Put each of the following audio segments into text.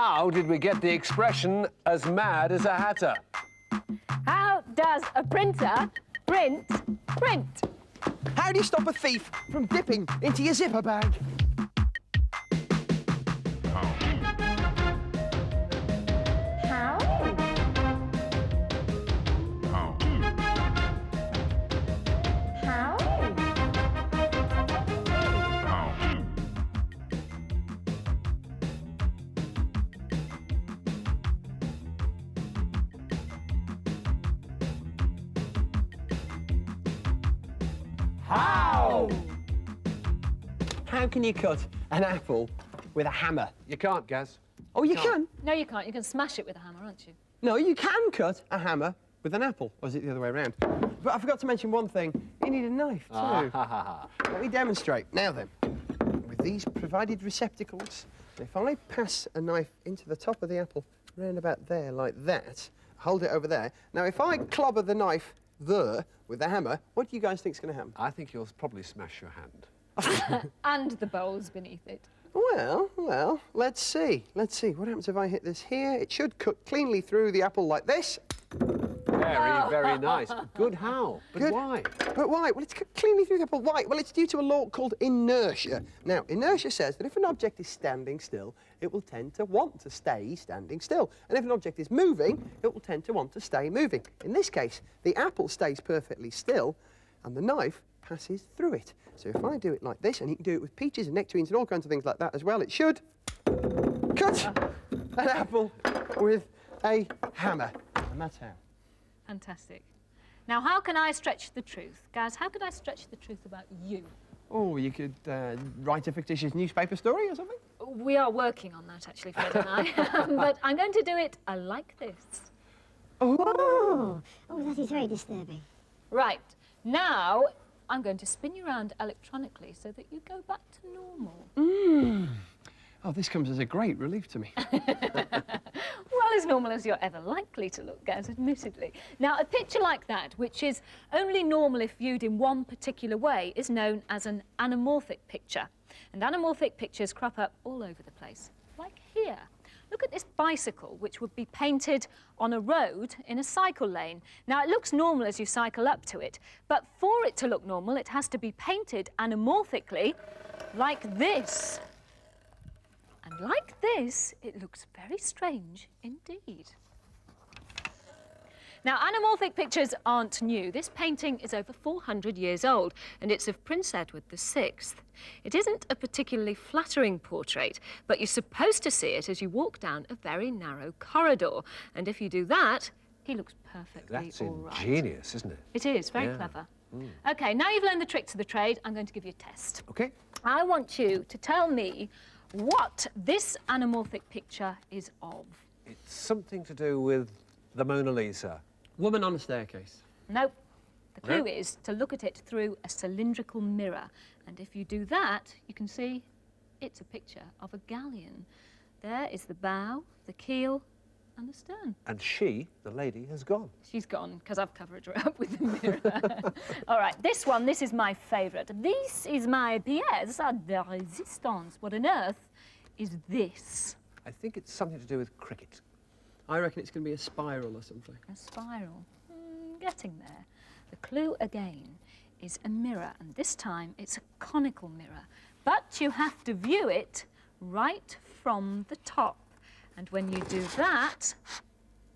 How did we get the expression as mad as a hatter? How does a printer print? How do you stop a thief from dipping into your zipper bag? How? How? How can you cut an apple with a hammer? You can't, Gaz. Oh, you can? No, you can't. You can smash it with a hammer, aren't you? No, you can cut a hammer with an apple. Or is it the other way around? But I forgot to mention one thing. You need a knife, too. Let me demonstrate. Now then, with these provided receptacles, if I pass a knife into the top of the apple, round about there, like that, hold it over there. Now, if I clobber the knife there with the hammer, what do you guys think is going to happen? I think you'll probably smash your hand. And the bowls beneath it. Well, let's see. Let's see. What happens if I hit this here? It should cut cleanly through the apple like this. Very nice. Good how? But Good. why? But why? Well, it's cut cleanly through the apple. Why? Well, it's due to a law called inertia. Now, inertia says that if an object is standing still, it will tend to want to stay standing still. And if an object is moving, it will tend to want to stay moving. In this case, the apple stays perfectly still, and the knife passes through it. So if I do it like this, and you can do it with peaches and nectarines and all kinds of things like that as well, it should cut an apple with a hammer. And that's how. Fantastic. Now, how can I stretch the truth? Guys, how could I stretch the truth about you? Oh, you could write a fictitious newspaper story or something? We are working on that, actually, Fred and I. But I'm going to do it like this. Oh, that is very disturbing. Right. Now, I'm going to spin you around electronically so that you go back to normal. Oh, this comes as a great relief to me. Well, as normal as you're ever likely to look, Gaz, admittedly. Now, a picture like that, which is only normal if viewed in one particular way, is known as an anamorphic picture. And anamorphic pictures crop up all over the place, like here. Look at this bicycle, which would be painted on a road in a cycle lane. Now, it looks normal as you cycle up to it, but for it to look normal, it has to be painted anamorphically like this. And like this, it looks very strange indeed. Now, anamorphic pictures aren't new. This painting is over 400 years old, and it's of Prince Edward VI. It isn't a particularly flattering portrait, but you're supposed to see it as you walk down a very narrow corridor. And if you do that, he looks perfectly That's all right. ingenious, isn't it? It is, very clever. OK, now you've learned the tricks of the trade, I'm going to give you a test. OK. I want you to tell me what this anamorphic picture is of. It's something to do with the Mona Lisa. Woman on a staircase. Nope. The clue No? is to look at it through a cylindrical mirror. And if you do that, you can see it's a picture of a galleon. There is the bow, the keel, and the stern. And she, the lady, has gone. She's gone, because I've covered her up with the mirror. All right, this is my favourite. This is my pièce de résistance. What on earth is this? I think it's something to do with cricket. I reckon it's going to be a spiral or something. A spiral. Getting there. The clue, again, is a mirror, and this time it's a conical mirror. But you have to view it right from the top. And when you do that,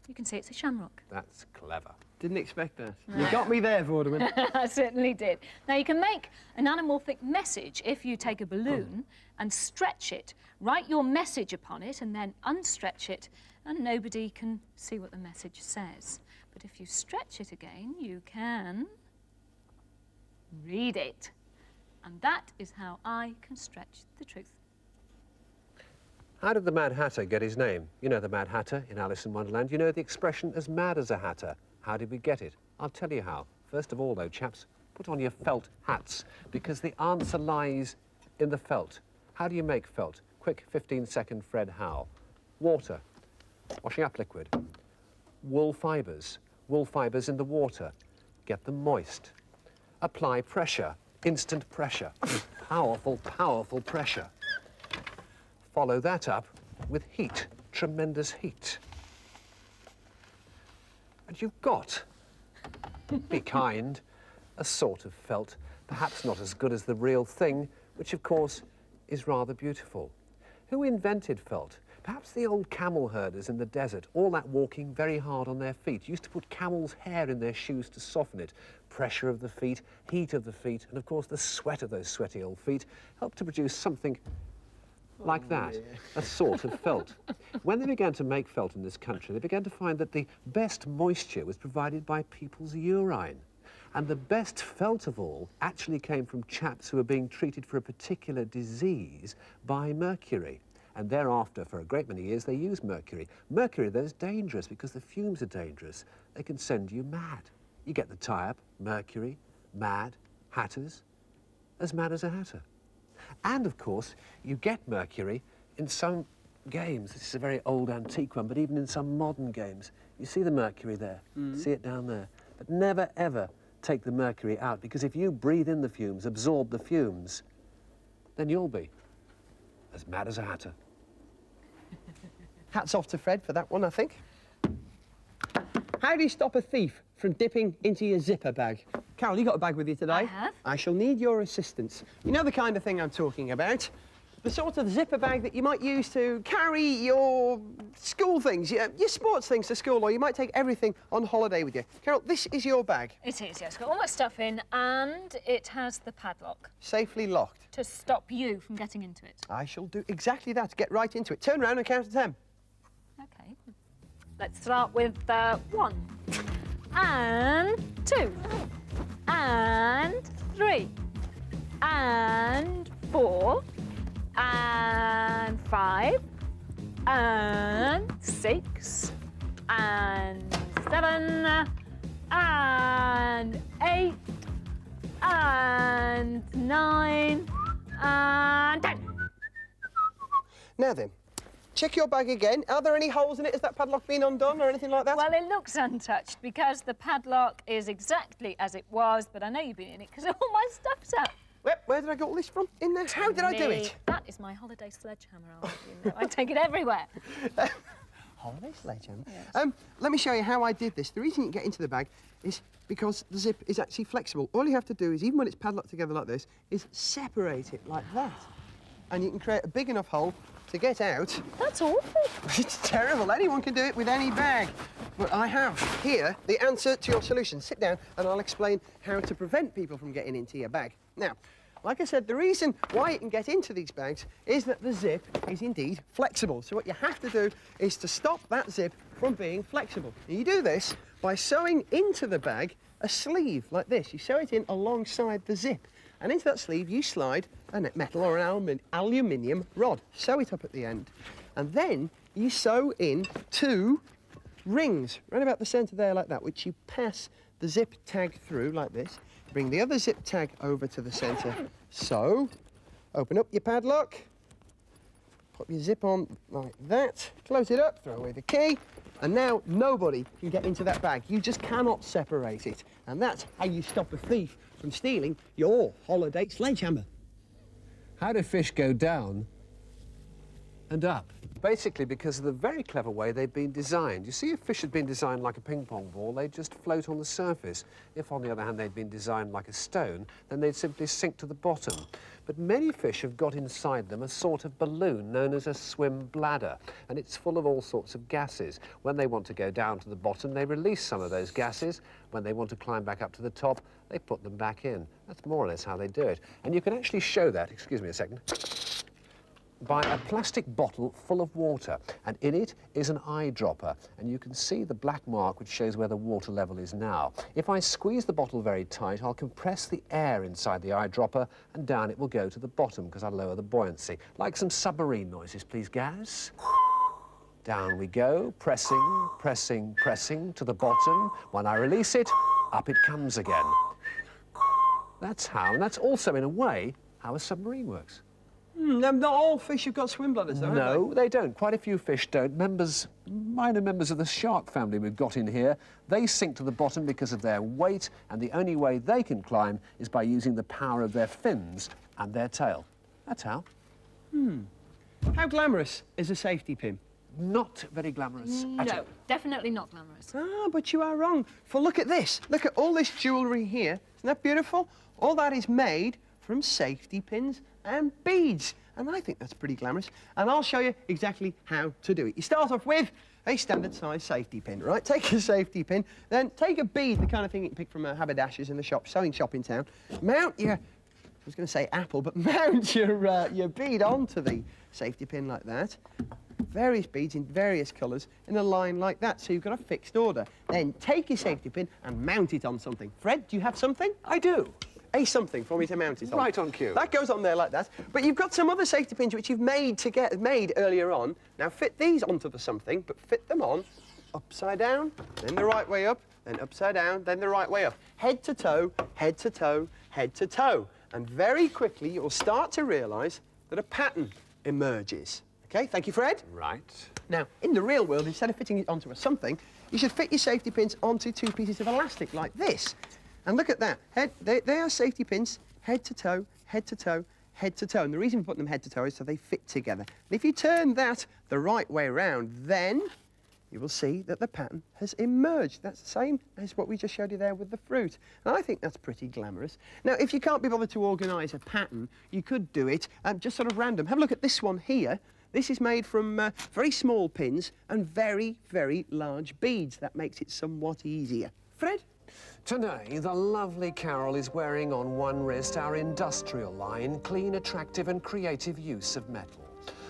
you can see it's a shamrock. That's clever. Didn't expect that. You got me there, Vorderman. I certainly did. Now, you can make an anamorphic message if you take a balloon and stretch it, write your message upon it, and then unstretch it, and nobody can see what the message says. But if you stretch it again, you can read it. And that is how I can stretch the truth. How did the Mad Hatter get his name? You know the Mad Hatter in Alice in Wonderland. You know the expression as mad as a hatter. How did we get it? I'll tell you how. First of all, though, chaps, put on your felt hats, because the answer lies in the felt. How do you make felt? Quick 15-second Fred Howe. Water. Washing up liquid. Wool fibres in the water. Get them moist. Apply pressure. Instant pressure. Powerful, powerful pressure. Follow that up with heat. tremendous heat. And you've got, be kind, a sort of felt, perhaps not as good as the real thing, which of course is rather beautiful. Who invented felt? Perhaps the old camel herders in the desert, all that walking very hard on their feet, used to put camel's hair in their shoes to soften it. Pressure of the feet, heat of the feet, and of course the sweat of those sweaty old feet helped to produce something like that, a sort of felt. When they began to make felt in this country, they began to find that the best moisture was provided by people's urine. And the best felt of all actually came from chaps who were being treated for a particular disease by mercury. And thereafter, for a great many years, they used mercury. Mercury, though, is dangerous because the fumes are dangerous. They can send you mad. You get the tie-up, mercury, mad, hatters, as mad as a hatter. And, of course, you get mercury in some games. This is a very old, antique one, but even in some modern games. You see the mercury there, see it down there. But never, ever take the mercury out, because if you breathe in the fumes, absorb the fumes, then you'll be as mad as a hatter. Hats off to Fred for that one, I think. How do you stop a thief from dipping into your zipper bag? Carol, you got a bag with you today? I have. I shall need your assistance. You know the kind of thing I'm talking about? The sort of zipper bag that you might use to carry your school things, your sports things to school, or you might take everything on holiday with you. Carol, this is your bag. It is, yes. Got all my stuff in, and it has the padlock Safely locked. to stop you from getting into it. I shall do exactly that. Get right into it. Turn around and count to 10. Okay. Let's start with 1, and 2, and 3, and 4, and 5, and 6, and 7, and 8, and 9, and 10. Now then, check your bag again. Are there any holes in it? Has that padlock been undone or anything like that? Well, it looks untouched because the padlock is exactly as it was, but I know you've been in it because all my stuff's out. Where did I get all this from? In there? How did I do it? That is my holiday sledgehammer. I take it everywhere. Holiday sledgehammer? Yes. Let me show you how I did this. The reason you can get into the bag is because the zip is actually flexible. All you have to do is, even when it's padlocked together like this, is separate it like that. And you can create a big enough hole to get out. That's awful. It's terrible. Anyone can do it with any bag. But I have here the answer to your solution. Sit down and I'll explain how to prevent people from getting into your bag. Now, like I said, the reason why you can get into these bags is that the zip is indeed flexible. So what you have to do is to stop that zip from being flexible. And you do this by sewing into the bag a sleeve like this. You sew it in alongside the zip. And into that sleeve, you slide a metal or an aluminium rod. Sew it up at the end. And then you sew in 2 rings, right about the centre there like that, which you pass the zip tag through like this. Bring the other zip tag over to the centre. So, open up your padlock, pop your zip on like that, close it up, throw away the key, and now nobody can get into that bag. You just cannot separate it. And that's how you stop a thief from stealing your holiday sledgehammer. How do fish go down and up? Basically because of the very clever way they've been designed. You see, if fish had been designed like a ping-pong ball, they'd just float on the surface. If, on the other hand, they'd been designed like a stone, then they'd simply sink to the bottom. But many fish have got inside them a sort of balloon known as a swim bladder, and it's full of all sorts of gases. When they want to go down to the bottom, they release some of those gases. When they want to climb back up to the top, they put them back in. That's more or less how they do it. And you can actually show that, excuse me a second, by a plastic bottle full of water, and in it is an eyedropper, and you can see the black mark which shows where the water level is now. If I squeeze the bottle very tight, I'll compress the air inside the eyedropper, and down it will go to the bottom because I'll lower the buoyancy. Like some submarine noises, please, Gaz. Down we go, pressing, pressing, pressing to the bottom. When I release it, up it comes again. That's how, and that's also, in a way, how a submarine works. Not all fish have got swim bladders, though, No, they don't. Quite a few fish don't. Minor members of the shark family we've got in here, they sink to the bottom because of their weight, and the only way they can climb is by using the power of their fins and their tail. That's how. How glamorous is a safety pin? Not very glamorous at all. No, definitely not glamorous. Ah, but you are wrong. For look at this. Look at all this jewellery here. Isn't that beautiful? All that is made from safety pins and beads. And I think that's pretty glamorous. And I'll show you exactly how to do it. You start off with a standard size safety pin, right? Take a safety pin, then take a bead, the kind of thing you can pick from haberdashers in the shop, sewing shop in town. Mount your, I was going to say apple, but mount your bead onto the safety pin like that. Various beads in various colours in a line like that, so you've got a fixed order. Then take your safety pin and mount it on something. Fred, do you have something? I do. A something for me to mount it on. Right on cue. That goes on there like that. But you've got some other safety pins which you've made earlier on. Now fit these onto the something, but fit them on upside down, then the right way up, then upside down, then the right way up. Head to toe, head to toe, head to toe. And very quickly you'll start to realise that a pattern emerges. OK, thank you, Fred. Right. Now, in the real world, instead of fitting it onto a something, you should fit your safety pins onto two pieces of elastic like this. And look at that. They are safety pins, head to toe, head to toe, head to toe. And the reason we put them head to toe is so they fit together. And if you turn that the right way round, then you will see that the pattern has emerged. That's the same as what we just showed you there with the fruit. And I think that's pretty glamorous. Now, if you can't be bothered to organise a pattern, you could do it just sort of random. Have a look at this one here. This is made from very small pins and very, very large beads. That makes it somewhat easier. Fred? Today, the lovely Carol is wearing on one wrist our industrial line, clean, attractive and creative use of metal.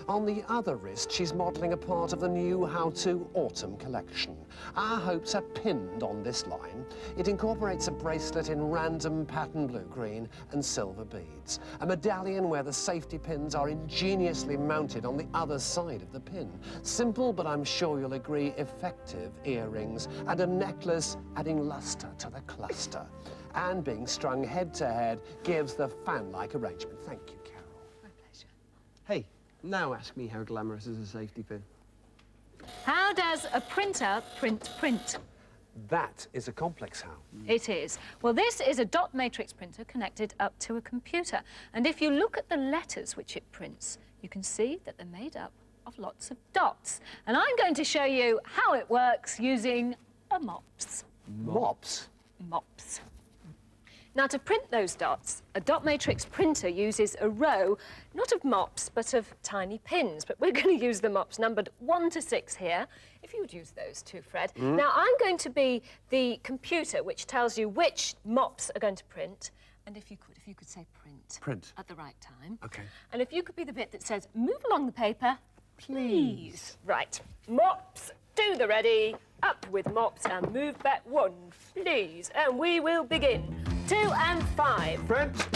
On the other wrist, she's modelling a part of the new How To Autumn collection. Our hopes are pinned on this line. It incorporates a bracelet in random pattern blue-green and silver beads, a medallion where the safety pins are ingeniously mounted on the other side of the pin. Simple, but I'm sure you'll agree, effective earrings, and a necklace adding lustre to the cluster. And being strung head to head gives the fan-like arrangement. Thank you, Carol. My pleasure. Hey, now ask me how glamorous is a safety pin. How does a printer print? That is a complex how. It is. Well, this is a dot matrix printer connected up to a computer. And if you look at the letters which it prints, you can see that they're made up of lots of dots. And I'm going to show you how it works using a mops. Mops? Mops. Now, to print those dots, a dot matrix printer uses a row, not of mops, but of tiny pins. But we're going to use the mops numbered 1 to 6 here. If you would use those too, Fred. Now, I'm going to be the computer which tells you which mops are going to print. And if you could say print. Print. At the right time. OK. And if you could be the bit that says, move along the paper, please. Right. Mops, do the ready. Up with mops and move back 1, please. And we will begin. 2 and 5. Print.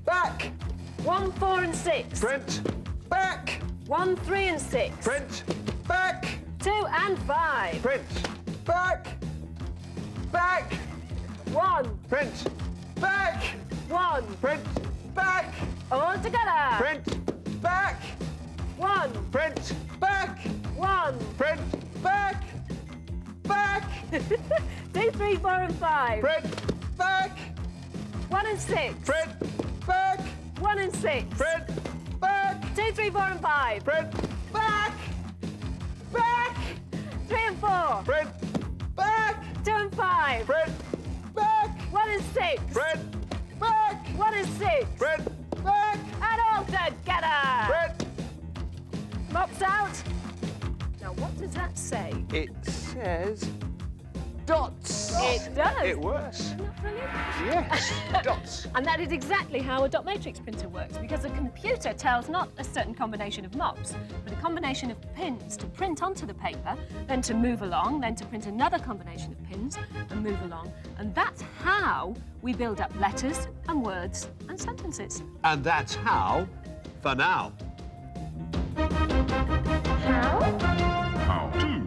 Back. 1, 4 and 6. Print. Back. 1, 3 and 6. Print. Back. 2 and 5. Print. Back. Back. 1. Print. Back. 1. Print. Back. All together. Print. Back. 1. Print. Back. 1. Print. Back. Back. 2, 3, 4 and 5. Print. Back. 1 and 6. Print. Back. 1 and 6. Print. Back. 2, 3, 4 and 5. Print. Back. Back. 3 and 4. Print. Back. 2 and 5. Print. Back. 1 and 6. Print. Back. 1 and 6. Print. Back. And all together. Print. Mops out. Now, what does that say? It says dots. It does. It works. Isn't that brilliant? Yes, dots. And that is exactly how a dot matrix printer works, because a computer tells not a certain combination of mops, but a combination of pins to print onto the paper, then to move along, then to print another combination of pins and move along. And that's how we build up letters and words and sentences. And that's how, for now. How? How to.